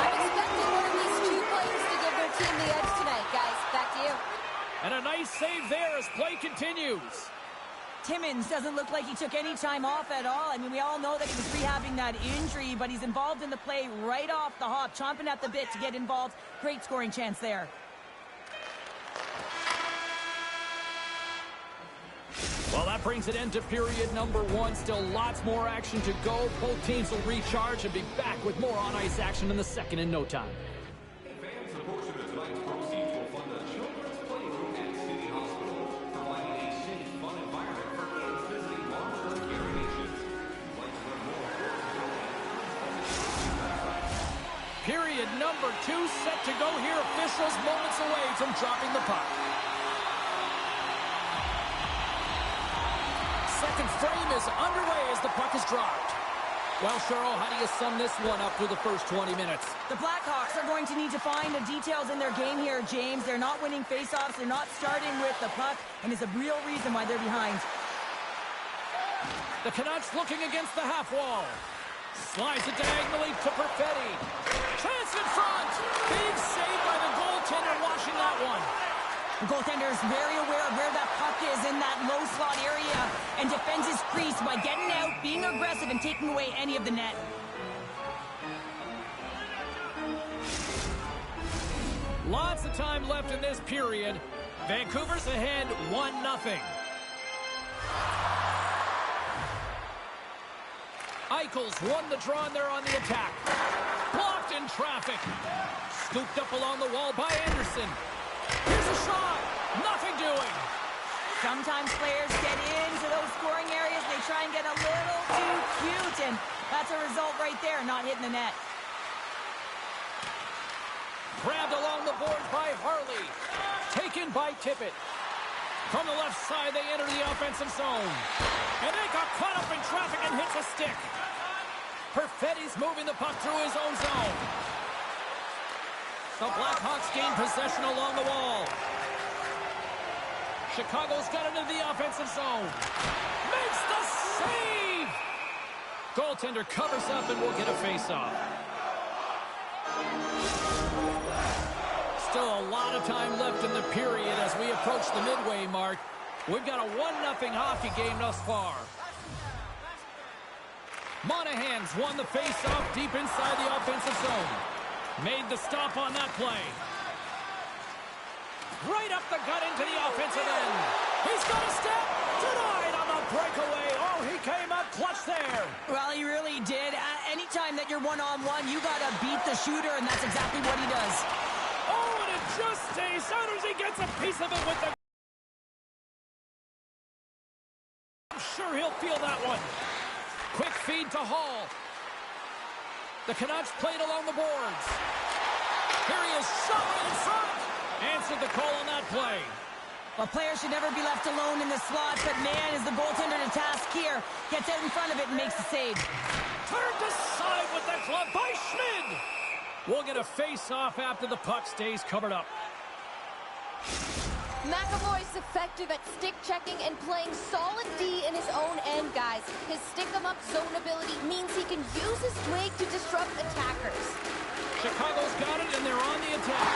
I'm expecting one of these two players to give their team the edge tonight, guys. Back to you. And a nice save there as play continues. Timmins doesn't look like he took any time off at all. I mean, we all know that he was rehabbing that injury, but he's involved in the play right off the hop, chomping at the bit to get involved. Great scoring chance there. Well, that brings an end to period number one. Still lots more action to go. Both teams will recharge and be back with more on-ice action in the second in no time. Fans, a portion of tonight's proceeds will fund the Children's Playroom at City Hospital, providing a safe, fun environment for kids visiting long-term care patients. If you'd like to learn more, Period number two set to go here. Officials moments away from dropping the puck. Second frame is underway as the puck is dropped. Well, Cheryl, how do you sum this one up through the first 20 minutes? The Blackhawks are going to need to find the details in their game here, James. They're not winning faceoffs. They're not starting with the puck, and it's a real reason why they're behind. The Canucks looking against the half wall. Slides it diagonally to Perfetti. Chance in front. Big save by the goaltender watching that one. The goaltender is very aware of where that puck is in that low slot area and defends his crease by getting out, being aggressive, and taking away any of the net. Lots of time left in this period. Vancouver's ahead 1-0. Eichel's won the draw and they're on the attack. Blocked in traffic. Scooped up along the wall by Anderson. Here's a shot. Nothing doing. Sometimes players get into those scoring areas and they try and get a little too cute, and that's a result right there, not hitting the net. Grabbed along the boards by Harley. Taken by Tippett. From the left side, they enter the offensive zone. And they got caught up in traffic and hits a stick. Perfetti's moving the puck through his own zone. The Blackhawks gain possession along the wall. Chicago's got into the offensive zone. Makes the save! Goaltender covers up and will get a face-off. Still a lot of time left in the period as we approach the midway mark. We've got a 1-0 hockey game thus far. Monahan's won the face-off deep inside the offensive zone. Made the stop on that play. Right up the gut into the offensive end. He's got a step. Denied on the breakaway. Oh, he came up clutch there. Well, he really did. Anytime that you're one-on-one, you got to beat the shooter, and that's exactly what he does. Oh, and it just stays out as he gets a piece of it with the... I'm sure he'll feel that one. Quick feed to Hall. The Canucks played along the boards. Here he is, shot right in front. Answered the call on that play. Well, players should never be left alone in the slot, but man, is the goaltender to task here. Gets out in front of it and makes the save. Turned aside with the glove by Schmid. We'll get a face-off after the puck stays covered up. McAvoy's effective at stick checking and playing solid D in his own end, guys. His stick-em-up zone ability means he can use his twig to disrupt attackers. Chicago's got it, and they're on the attack.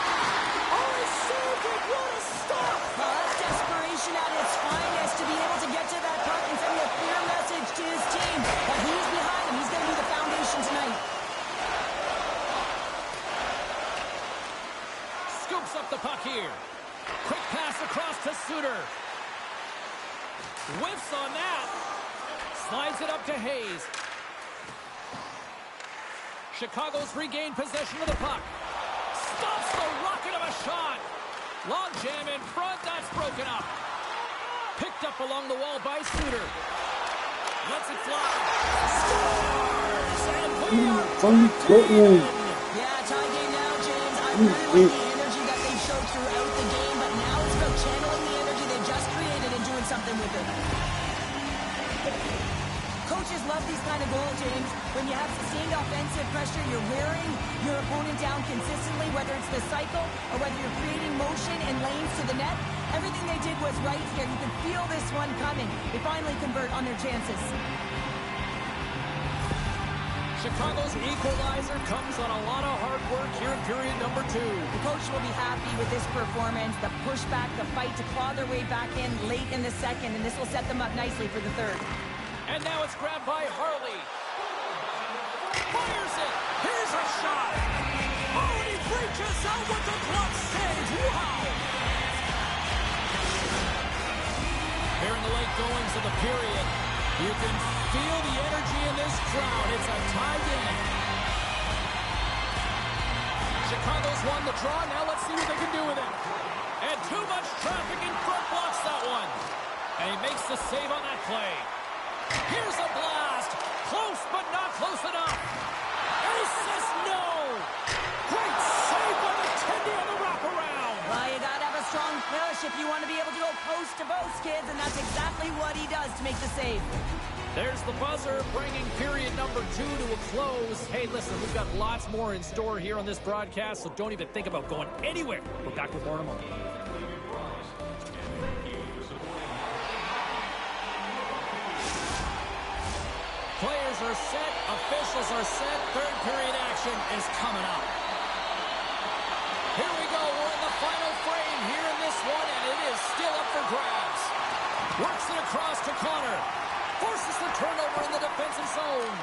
Oh, he saved it! What a stop! Well, that's desperation at its finest to be able to get to that puck and send a clear message to his team that he's behind him. He's going to be the foundation tonight. Scoops up the puck here. Quick pass across to Suter. Whiffs on that. Slides it up to Hayes. Chicago's regained possession of the puck. Stops the rocket of a shot. Long jam in front. That's broken up. Picked up along the wall by Suter. Lets it fly. Scores! And we are tied again. Yeah, tie game now, James. I really like the energy that they showed throughout the game, but now it's about channeling the energy they just created and doing something with it. Coaches love these kind of goals, James. When you have sustained offensive pressure, you're wearing your opponent down consistently, whether it's the cycle or whether you're creating motion and lanes to the net. Everything they did was right here. You can feel this one coming. They finally convert on their chances. Chicago's equalizer comes on a lot of hard work here in period number 2. The coach will be happy with this performance, the pushback, the fight to claw their way back in late in the second, and this will set them up nicely for the third. And now it's grabbed by Harley. Fires it. Here's a shot. Oh, and he reaches out with the glove save. Wow. Here in the late goings of the period, you can feel the energy in this crowd. It's a tie game. Chicago's won the draw. Now let's see what they can do with it. And too much traffic in front blocks that one. And he makes the save on that play. Here's a blast. Close, but not close enough. And he says no. Great save by the Tendy on the wraparound. Well, you got to have a strong push if you want to be able to go post to post, kids, and that's exactly what he does to make the save. There's the buzzer, bringing period number 2 to a close. Hey, listen, we've got lots more in store here on this broadcast, so don't even think about going anywhere. We're back with more in a moment. Players are set, officials are set, third period action is coming up. Here we go, we're in the final frame here in this one, and it is still up for grabs. Works it across to Connor. Forces the turnover in the defensive zone.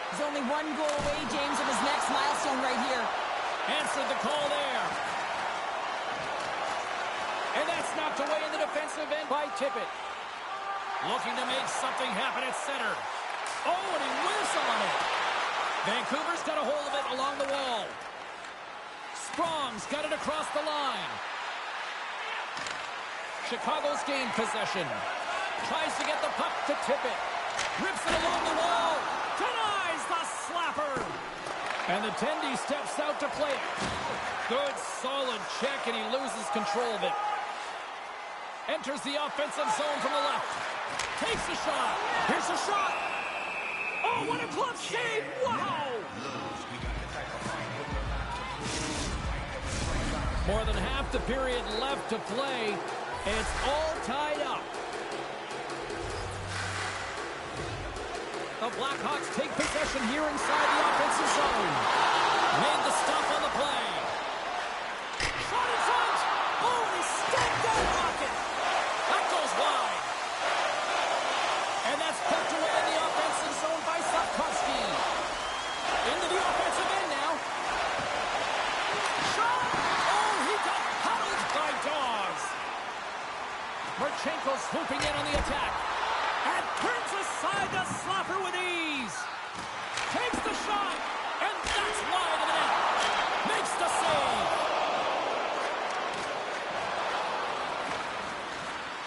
He's only one goal away, James, of his next milestone right here. Answered the call there. And that's knocked away in the defensive end by Tippett. Looking to make something happen at center. Oh, and he whiffs on it. Vancouver's got a hold of it along the wall. Sprong's got it across the line. Chicago's gained possession. Tries to get the puck to tip it. Rips it along the wall. Denies the slapper. And the attendee steps out to play it. Good, solid check, and he loses control of it. Enters the offensive zone from the left. Takes a shot. Here's a shot. Oh, what a glove save. Wow. More than half the period left to play. It's all tied up. The Blackhawks take possession here inside the offensive zone. Made the stop on the play. Shot in front. Oh, he stepped that rocket. That goes wide. And that's poked away in the offensive zone by Sapkowski. Into the offensive end now. Shot. Oh, he got paddled by Dawes. Marchenko swooping in on the attack. And turns aside the slapper with ease. Takes the shot. And that's wide of the net. Makes the save.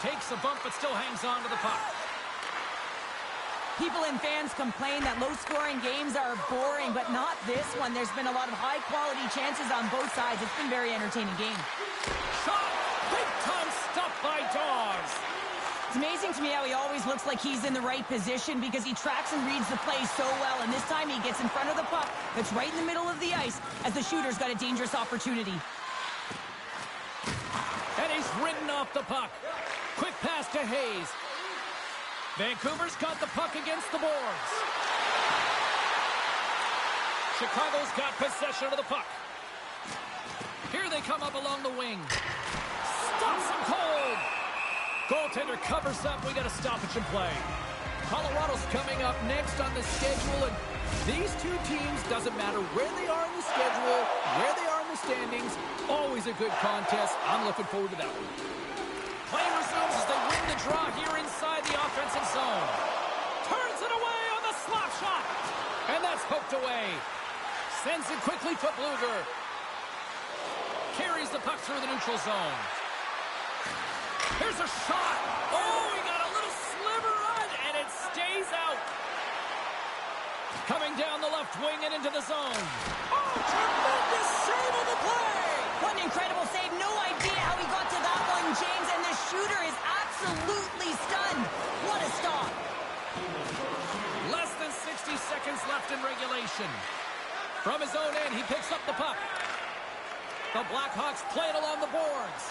Takes a bump but still hangs on to the puck. People and fans complain that low-scoring games are boring, but not this one. There's been a lot of high-quality chances on both sides. It's been a very entertaining game. Shot. Big-time stuff by Dawes. It's amazing to me how he always looks like he's in the right position because he tracks and reads the play so well. And this time he gets in front of the puck that's right in the middle of the ice as the shooter's got a dangerous opportunity. And he's ridden off the puck. Quick pass to Hayes. Vancouver's got the puck against the boards. Chicago's got possession of the puck. Here they come up along the wing. Stops him cold. Goaltender covers up. We got a stoppage in play. Colorado's coming up next on the schedule, and these two teams, doesn't matter where they are in the schedule, where they are in the standings, always a good contest. I'm looking forward to that one. Play resumes as they win the draw here inside the offensive zone. Turns it away on the slap shot, and that's poked away. Sends it quickly to Bluger. Carries the puck through the neutral zone. Here's a shot. Oh, he got a little sliver on, and it stays out. Coming down the left wing and into the zone. Oh, tremendous save on the play. What an incredible save. No idea how he got to that one, James, and the shooter is absolutely stunned. What a stop. Less than 60 seconds left in regulation. From his own end, he picks up the puck. The Blackhawks play it along the boards.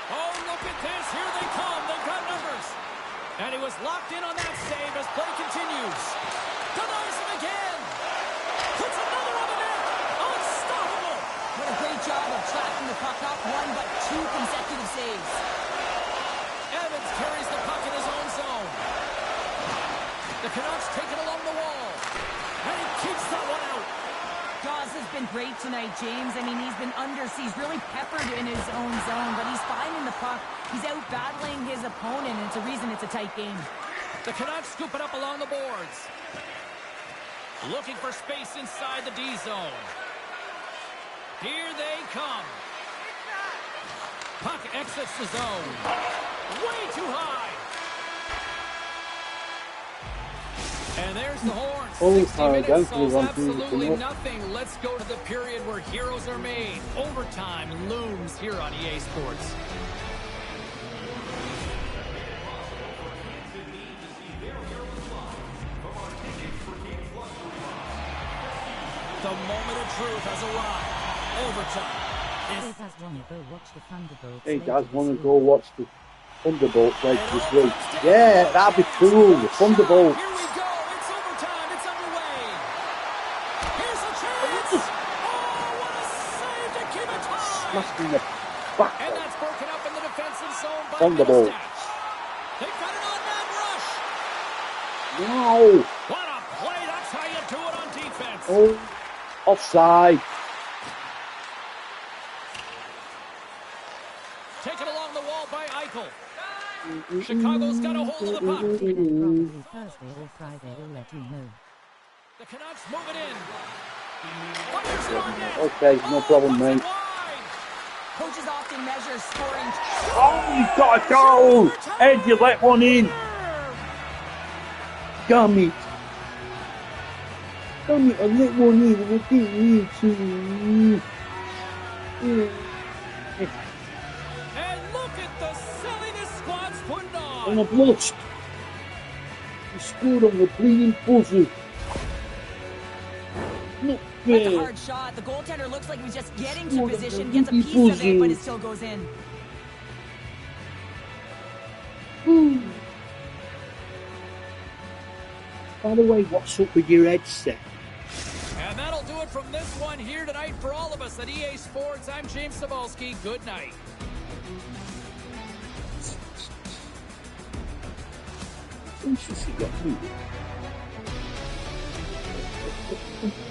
Oh, look at this. Here they come. They've got numbers. And he was locked in on that save as play continues. Denies him again. Puts another on the net. Unstoppable. What a great job of tracking the puck. Not one, but two consecutive saves. Evans carries the puck in his own zone. The Canucks take it along the wall. And he keeps that one out. Dawes has been great tonight, James. I mean, he's been he's really peppered in his own zone, but he's finding the puck. He's out battling his opponent, and it's a reason it's a tight game. The Canucks scoop it up along the boards. Looking for space inside the D zone. Here they come. Puck exits the zone. Way too high. And there's the horn. 60 minutes solves absolutely nothing. Let's go to the period where heroes are made. Overtime looms here on EA Sports. The moment of truth has arrived. Overtime. He does want to go watch the Thunderbolts. He does want to go watch the Thunderbolts later this week. Yeah, that'd be cool. The Thunderbolts. Here we go. It's overtime. It's underway. Here's a chance. Oh, what a save to keep it tied. Smashed in the back. And that's broken up in the defensive zone by Thunderbolts. Middlestat. They've got an on-man rush. No. What a play. That's how you do it on defense. Oh, offside. Taken along the wall by Eichel. Chicago's got a hold of the puck. Probably Thursday or Friday, we'll let you know. The Canucks move it in. But there's it on net. Okay, no problem, Puts it mate. wide. Coaches often defending measures, scoring. Oh, he's got a goal! Ed, you let one in. Damn it. Damn it, I let one in and I didn't need to. And look at the silliness squad's putting on. And I've lost. He scored on the bleeding buzzer. Not That's a fair. hard shot. The goaltender looks like he's just getting to Scored on position, the gets a bleeding piece of it, buzzer. but it still goes in. By the way, what's up with your headset? And that'll do it from this one here tonight for all of us at EA Sports. I'm James Cebulski. Good night. She got me. Okay.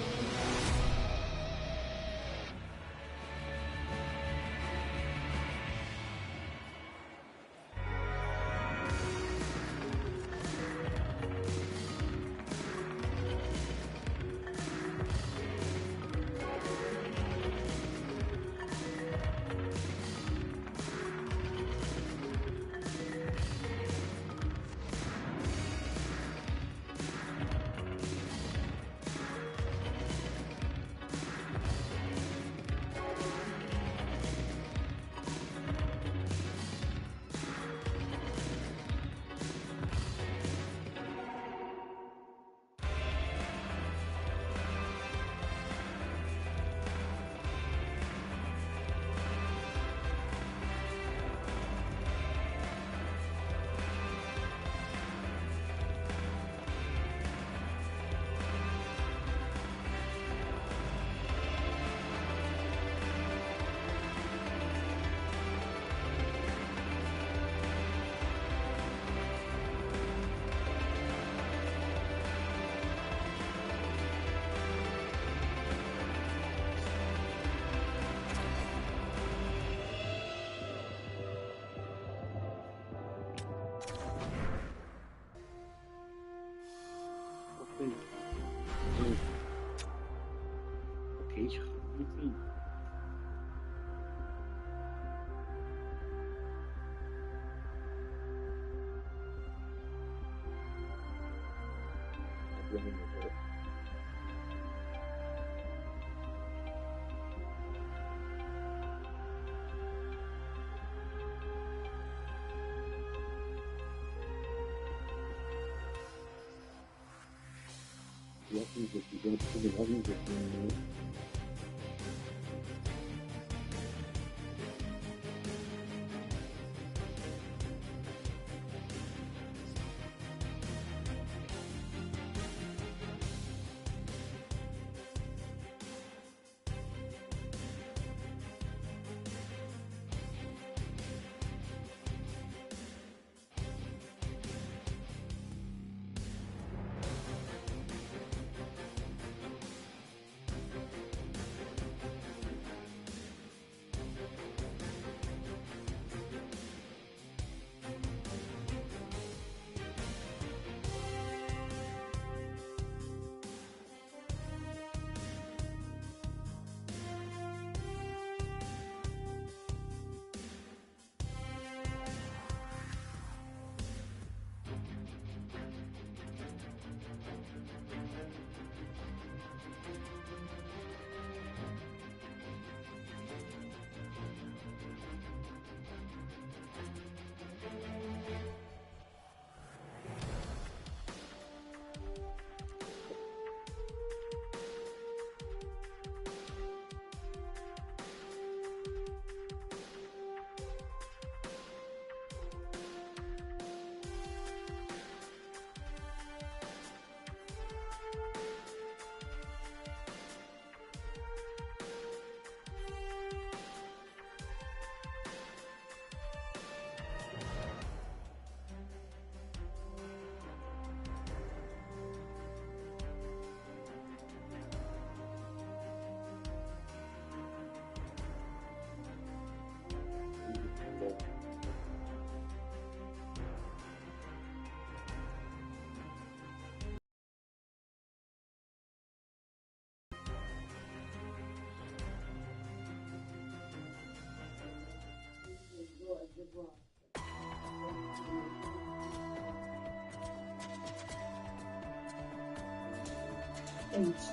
Yeah, it's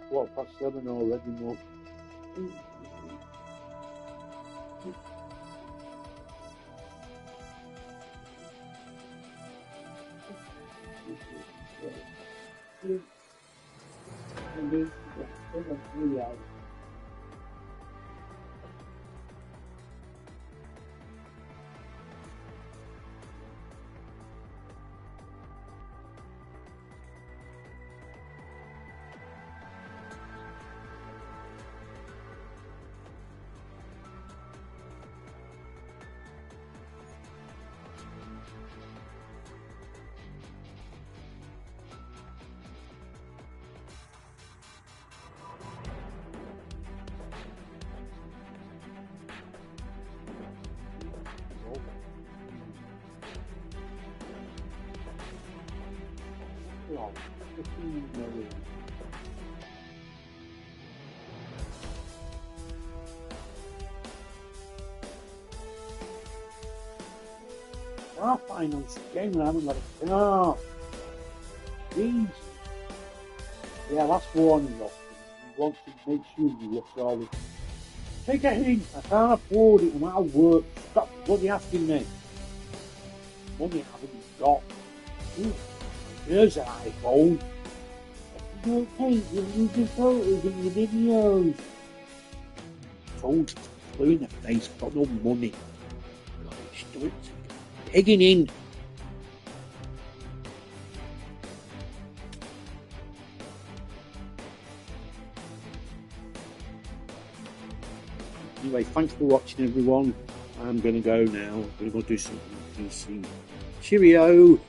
7:15 already, Mum. Oh, 15 million. Our finance game, I haven't got a car. Jeez. Yeah, that's warning up. You want to make sure you look solid. Take a hint, I can't afford it, no matter work. Stop bloody asking me. Money I haven't got. Ooh, here's an iPhone. You don't take, you lose your photos and your videos. Phone's blue in the face, got no money. Start digging in. Anyway, thanks for watching, everyone. I'm going to go now. I'm going to go do something on PC. Cheerio!